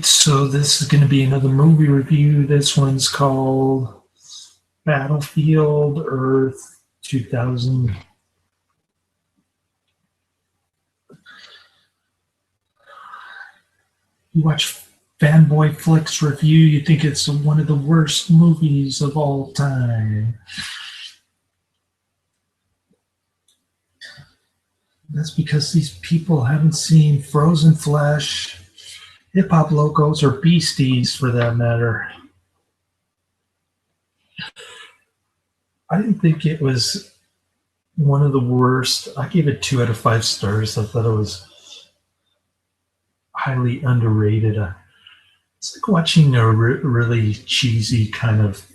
So this is going to be another movie review. This one's called Battlefield Earth 2000. You watch Fanboy Flicks review, you think it's one of the worst movies of all time. That's because these people haven't seen Frozen Flesh, Hip Hop Locos, or Beasties for that matter. I didn't think it was one of the worst. I gave it 2 out of 5 stars. I thought it was highly underrated. It's like watching a really cheesy kind of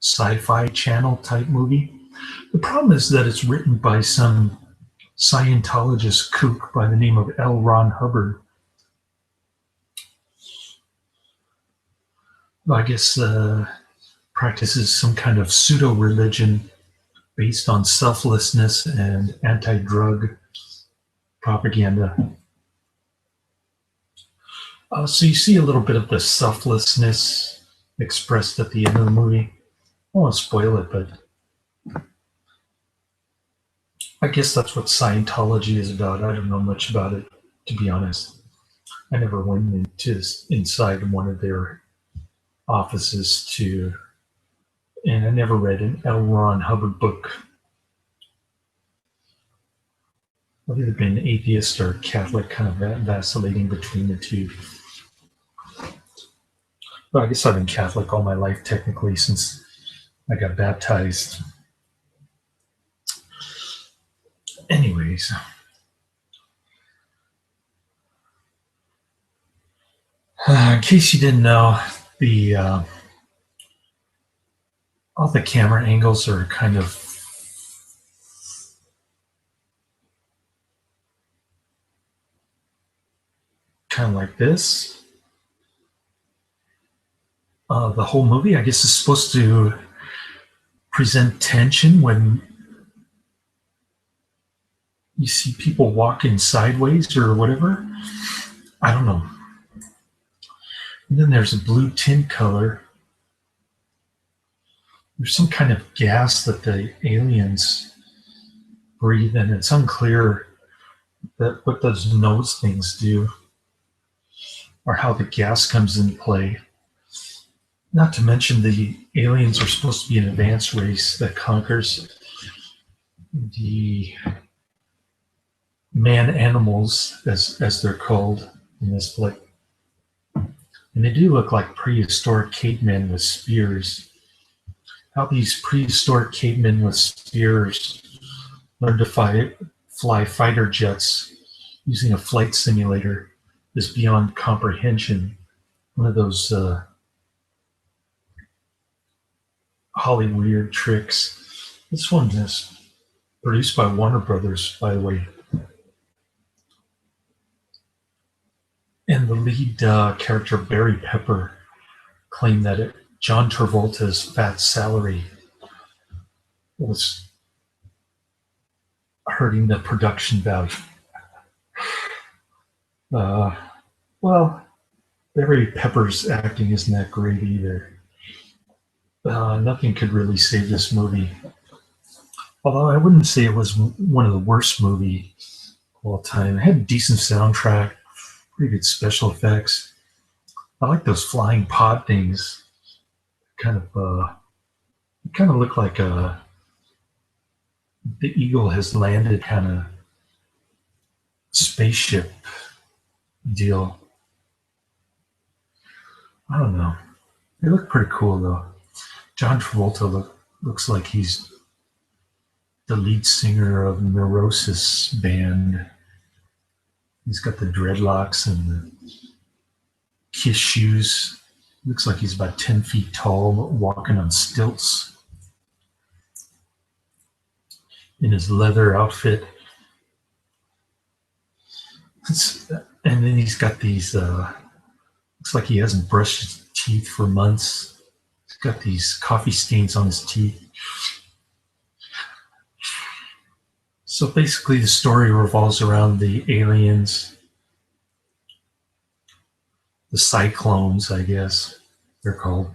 sci-fi channel type movie. The problem is that it's written by some Scientologist kook by the name of L. Ron Hubbard. I guess practices some kind of pseudo-religion based on selflessness and anti-drug propaganda. So you see a little bit of the selflessness expressed at the end of the movie. I won't spoil it, but I guess that's what Scientology is about. I don't know much about it, to be honest. I never went inside one of their offices and I never read an L. Ron Hubbard book. I've either been atheist or Catholic, kind of vacillating between the two. Well, I guess I've been Catholic all my life, technically, since I got baptized. Anyways, in case you didn't know, all the camera angles are kind of like this. The whole movie, I guess, is supposed to present tension when you see people walking sideways or whatever. I don't know. And then there's a blue tint color. There's some kind of gas that the aliens breathe, and it's unclear what those nose things do or how the gas comes into play. Not to mention the aliens are supposed to be an advanced race that conquers the man-animals, as they're called in this flick. And they do look like prehistoric cavemen with spears. How these prehistoric cavemen with spears learned to fly fighter jets using a flight simulator is beyond comprehension. One of those Hollywood tricks. This one is produced by Warner Brothers, by the way. And the lead character, Barry Pepper, claimed that John Travolta's fat salary was hurting the production value. Well, Barry Pepper's acting isn't that great either. Nothing could really save this movie. Although I wouldn't say it was one of the worst movies of all time. It had a decent soundtrack, pretty good special effects. I like those flying pod things. Kind of look like the Eagle has landed kind of spaceship deal. I don't know. They look pretty cool though. John Travolta looks like he's the lead singer of Neurosis band. He's got the dreadlocks and the Kiss shoes. Looks like he's about 10 feet tall, walking on stilts in his leather outfit. And then he's got these, looks like he hasn't brushed his teeth for months. He's got these coffee stains on his teeth. So basically the story revolves around the aliens the cyclones, I guess they're called.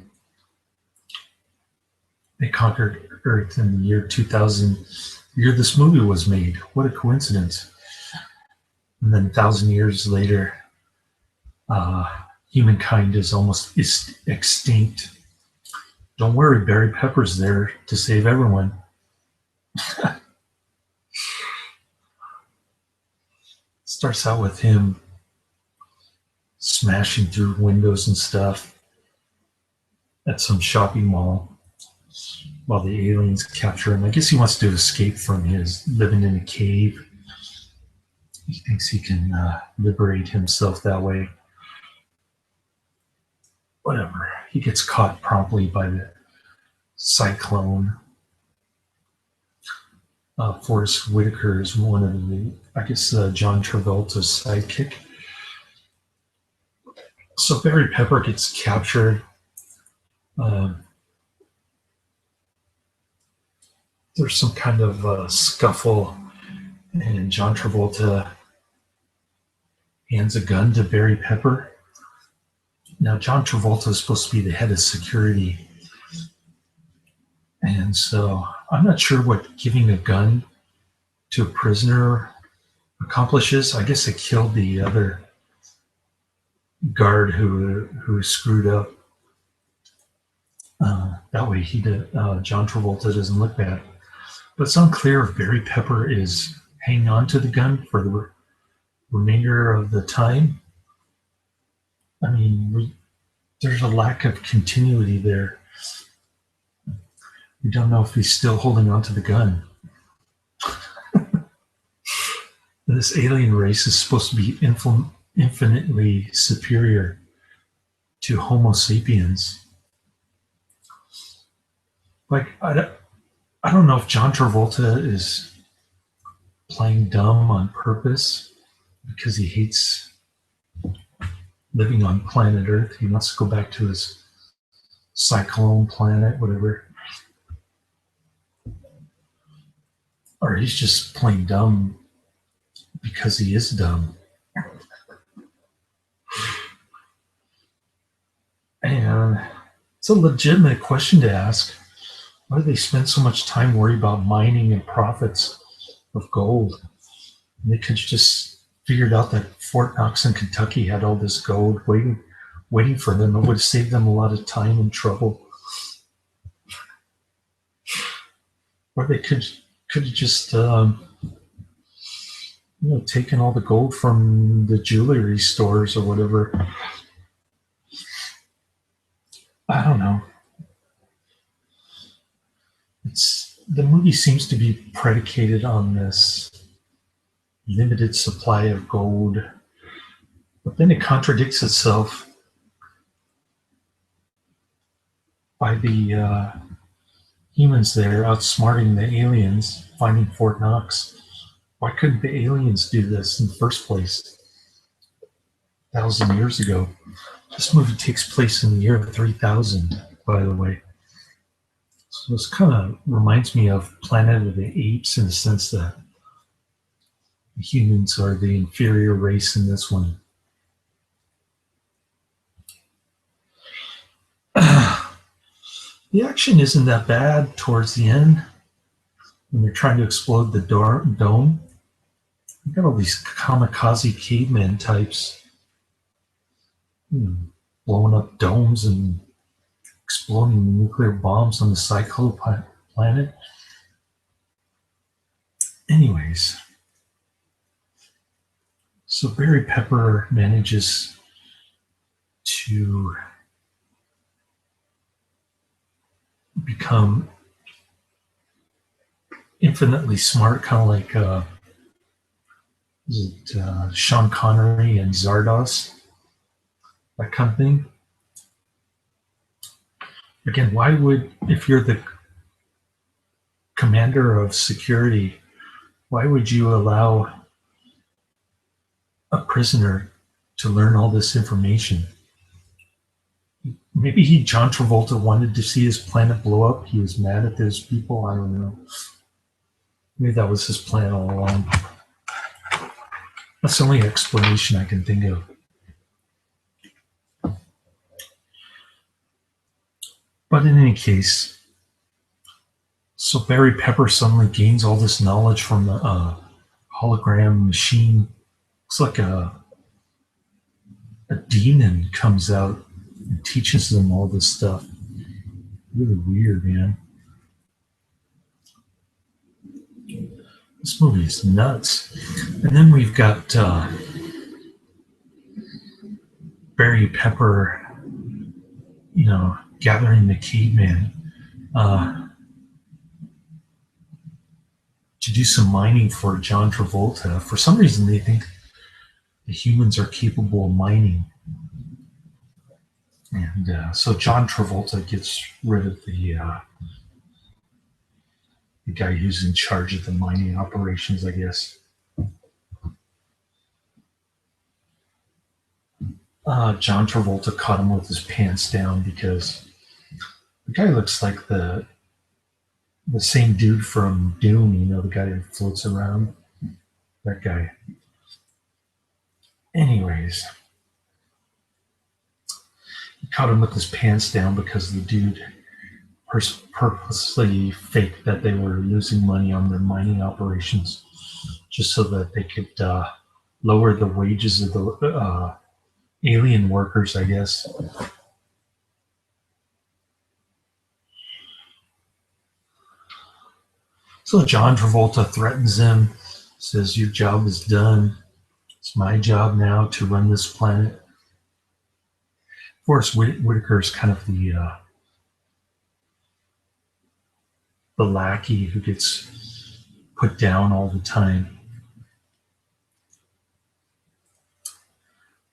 They conquered Earth in the year 2000, the year this movie was made. What a coincidence. And then 1,000 years later, humankind is almost extinct. Don't worry, Barry Pepper's there to save everyone. Starts out with him smashing through windows and stuff at some shopping mall while the aliens capture him. I guess he wants to escape from his living in a cave. He thinks he can liberate himself that way. Whatever. He gets caught promptly by the cyclone. Forrest Whitaker is one of the, I guess, John Travolta's sidekick. So Barry Pepper gets captured. There's some kind of scuffle, and John Travolta hands a gun to Barry Pepper. Now, John Travolta is supposed to be the head of security. And so I'm not sure what giving a gun to a prisoner accomplishes. I guess it killed the other guard who screwed up. That way John Travolta doesn't look bad. But it's unclear if Barry Pepper is hanging on to the gun for the remainder of the time. I mean, there's a lack of continuity there. We don't know if he's still holding on to the gun. This alien race is supposed to be infinitely superior to Homo sapiens. Like, I don't know if John Travolta is playing dumb on purpose because he hates living on planet Earth. He wants to go back to his cyclone planet, whatever. Or he's just playing dumb because he is dumb. And it's a legitimate question to ask. Why do they spend so much time worrying about mining and profits of gold? And they could just figured out that Fort Knox in Kentucky had all this gold waiting for them. It would have saved them a lot of time and trouble. Or they could have just taken all the gold from the jewelry stores or whatever. I don't know. The movie seems to be predicated on this limited supply of gold, but then it contradicts itself by the humans there outsmarting the aliens, finding Fort Knox. Why couldn't the aliens do this in the first place 1,000 years ago? This movie takes place in the year 3000, by the way. So this kind of reminds me of Planet of the Apes in the sense that humans are the inferior race in this one. The action isn't that bad towards the end when they're trying to explode the dome. You've got all these kamikaze caveman types blowing up domes and exploding nuclear bombs on the Cyclo planet. Anyways, so Barry Pepper manages to become infinitely smart, kind of like Sean Connery and Zardos, that kind of thing. Again, why would, if you're the commander of security, why would you allow a prisoner to learn all this information? Maybe John Travolta wanted to see his planet blow up. He was mad at those people. I don't know. Maybe that was his plan all along. That's the only explanation I can think of. But in any case, so Barry Pepper suddenly gains all this knowledge from a hologram machine. Looks like a demon comes out and teaches them all this stuff. Really weird, man. This movie is nuts. And then we've got Barry Pepper, gathering the caveman to do some mining for John Travolta. For some reason, they think the humans are capable of mining. And so John Travolta gets rid of the guy who's in charge of the mining operations, I guess. John Travolta caught him with his pants down because the guy looks like the same dude from Doom, the guy who floats around. That guy. Anyways, he caught him with his pants down because the dude purposely faked that they were losing money on their mining operations just so that they could lower the wages of the alien workers, I guess. So John Travolta threatens him, says, "Your job is done. It's my job now to run this planet." Forrest Whitaker is kind of the lackey who gets put down all the time.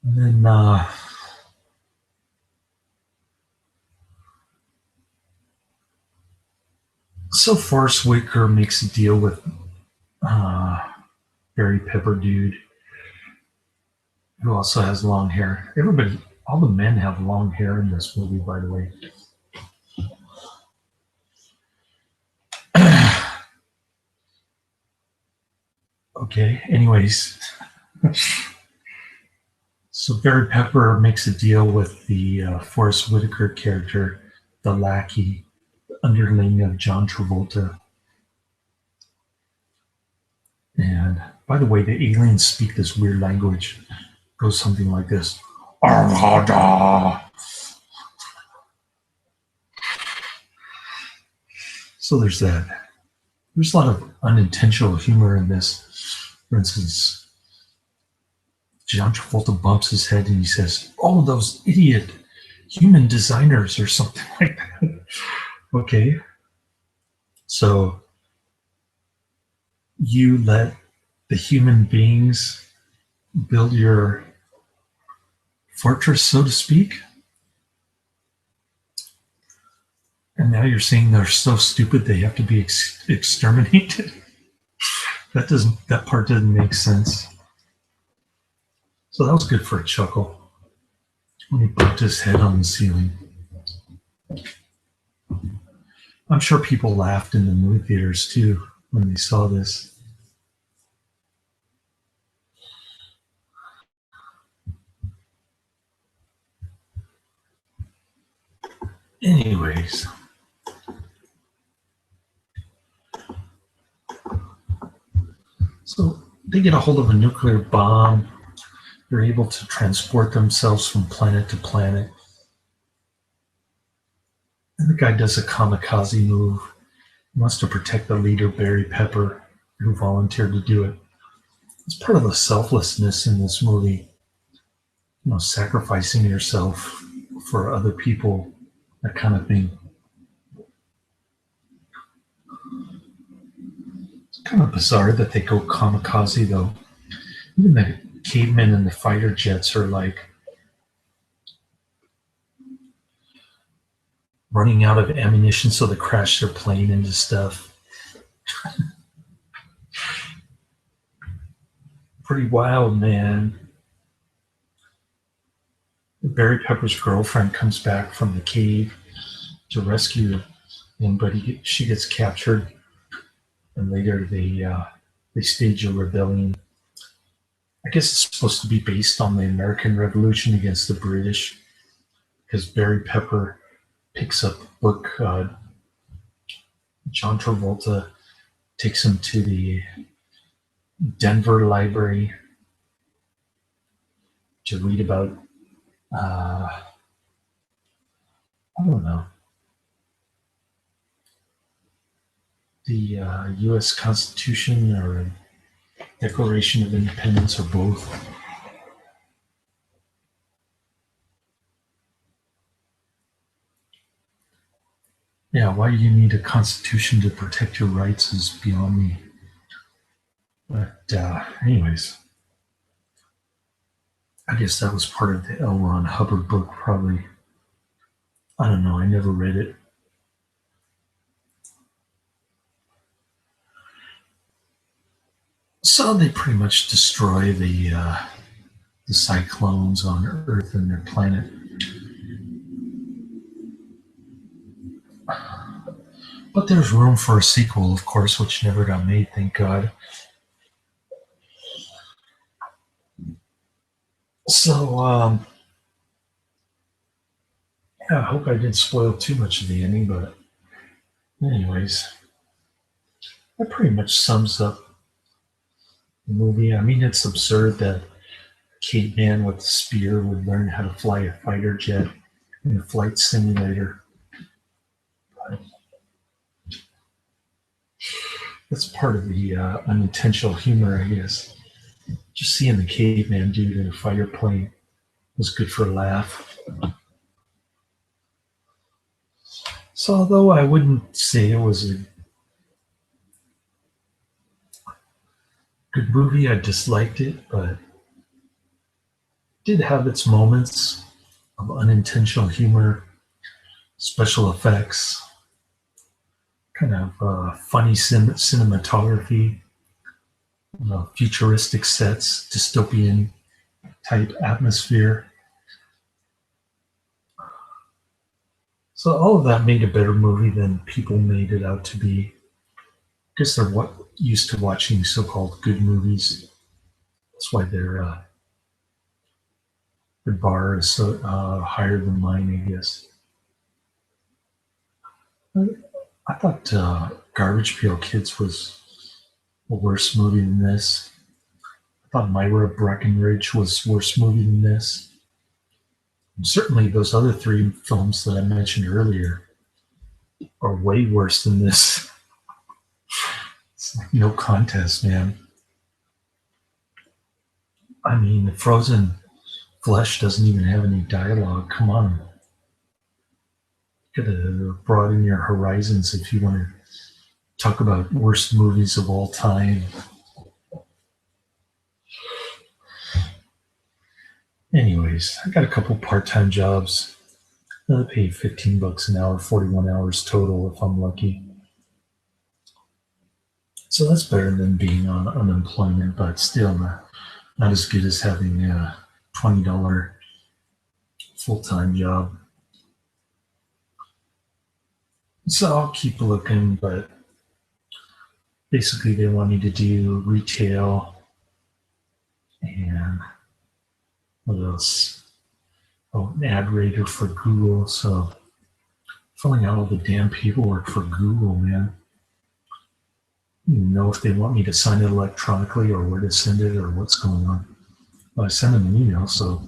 And then so Forrest Whitaker makes a deal with Barry Pepper dude, who also has long hair. All the men have long hair in this movie, by the way. Okay, anyways. So Barry Pepper makes a deal with the Forrest Whitaker character, the lackey, underling of John Travolta. And by the way, the aliens speak this weird language. It goes something like this. So there's that. There's a lot of unintentional humor in this. For instance, John Travolta bumps his head and he says, "Oh, those idiot human designers," or something like that. Okay. So you let the human beings build your fortress, so to speak? And now you're saying they're so stupid they have to be exterminated? That part doesn't make sense. So that was good for a chuckle when he bumped his head on the ceiling. I'm sure people laughed in the movie theaters too when they saw this. Anyways. So they get a hold of a nuclear bomb. They're able to transport themselves from planet to planet. And the guy does a kamikaze move. He wants to protect the leader, Barry Pepper, who volunteered to do it. It's part of the selflessness in this movie. Sacrificing yourself for other people, that kind of thing. It's kind of bizarre that they go kamikaze, though. Even the cavemen and the fighter jets are like running out of ammunition, so they crash their plane into stuff. Pretty wild, man. Barry Pepper's girlfriend comes back from the cave to rescue him, but she gets captured, and later they stage a rebellion. I guess it's supposed to be based on the American Revolution against the British, because Barry Pepper picks up the book. John Travolta takes him to the Denver Library to read about, I don't know, the U.S. Constitution or Declaration of Independence or both. Yeah, why you need a constitution to protect your rights is beyond me. But anyways, I guess that was part of the L. Ron Hubbard book, probably. I don't know. I never read it. So they pretty much destroy the cyclones on Earth and their planet. But there's room for a sequel, of course, which never got made, thank God. So, yeah, I hope I didn't spoil too much of the ending, but anyways, that pretty much sums up the movie. I mean, it's absurd that a caveman with a spear would learn how to fly a fighter jet in a flight simulator. But that's part of the unintentional humor, I guess. Just seeing the caveman dude in a fighter plane was good for a laugh. So, although I wouldn't say it was a good movie, I disliked it, but it did have its moments of unintentional humor, special effects, kind of funny cinematography, futuristic sets, dystopian type atmosphere. So all of that made a better movie than people made it out to be. I guess they're used to watching so-called good movies. That's why their bar is so higher than mine, I guess. I thought Garbage Pail Kids was a worse movie than this. I thought Myra Breckenridge was a worse movie than this. And certainly those other three films that I mentioned earlier are way worse than this. It's like no contest, man. I mean, the Frozen Flesh doesn't even have any dialogue. Come on. Could have broaden your horizons if you want to talk about worst movies of all time. Anyways, I got a couple part-time jobs. They pay $15 an hour, 41 hours total if I'm lucky. So that's better than being on unemployment, but still not as good as having a $20 full-time job. So I'll keep looking, but basically they want me to do retail and what else? Oh, an ad rater for Google. So filling out all the damn paperwork for Google, man. I don't even know if they want me to sign it electronically or where to send it or what's going on. Well, I sent them an email, so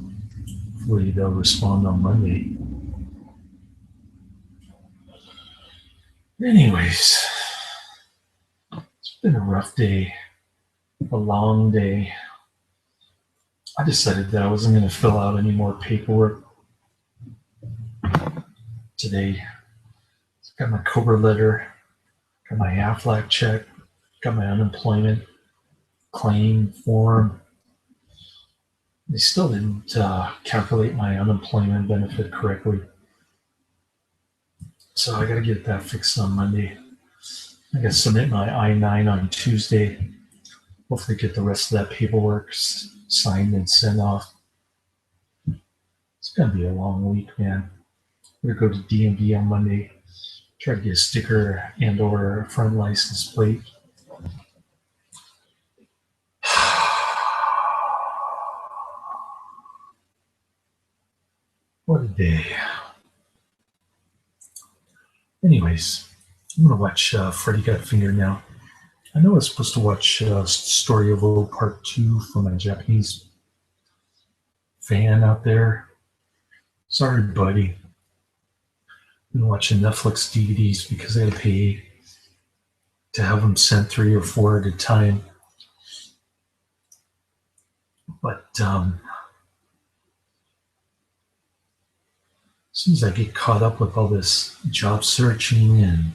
hopefully they'll respond on Monday. Anyways, it's been a rough day, a long day. I decided that I wasn't going to fill out any more paperwork today. Got my Cobra letter, got my Aflac check, got my unemployment claim form. They still didn't calculate my unemployment benefit correctly. So I got to get that fixed on Monday. I got to submit my I-9 on Tuesday. Hopefully get the rest of that paperwork signed and sent off. It's going to be a long week, man. I'm going to go to DMV on Monday, try to get a sticker and or a front license plate. What a day. anyways, I'm gonna watch Freddy Got Fingered now. I know I was supposed to watch Story of O Part 2 for my Japanese fan out there. Sorry, buddy. Been watching Netflix DVDs because I gotta pay to have them sent 3 or 4 at a time. But as soon as I get caught up with all this job searching and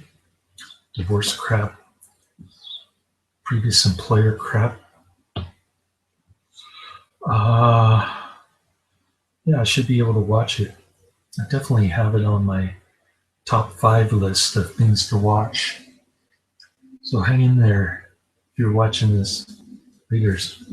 divorce crap, previous employer crap, yeah, I should be able to watch it. I definitely have it on my top 5 list of things to watch. So hang in there if you're watching this. Readers.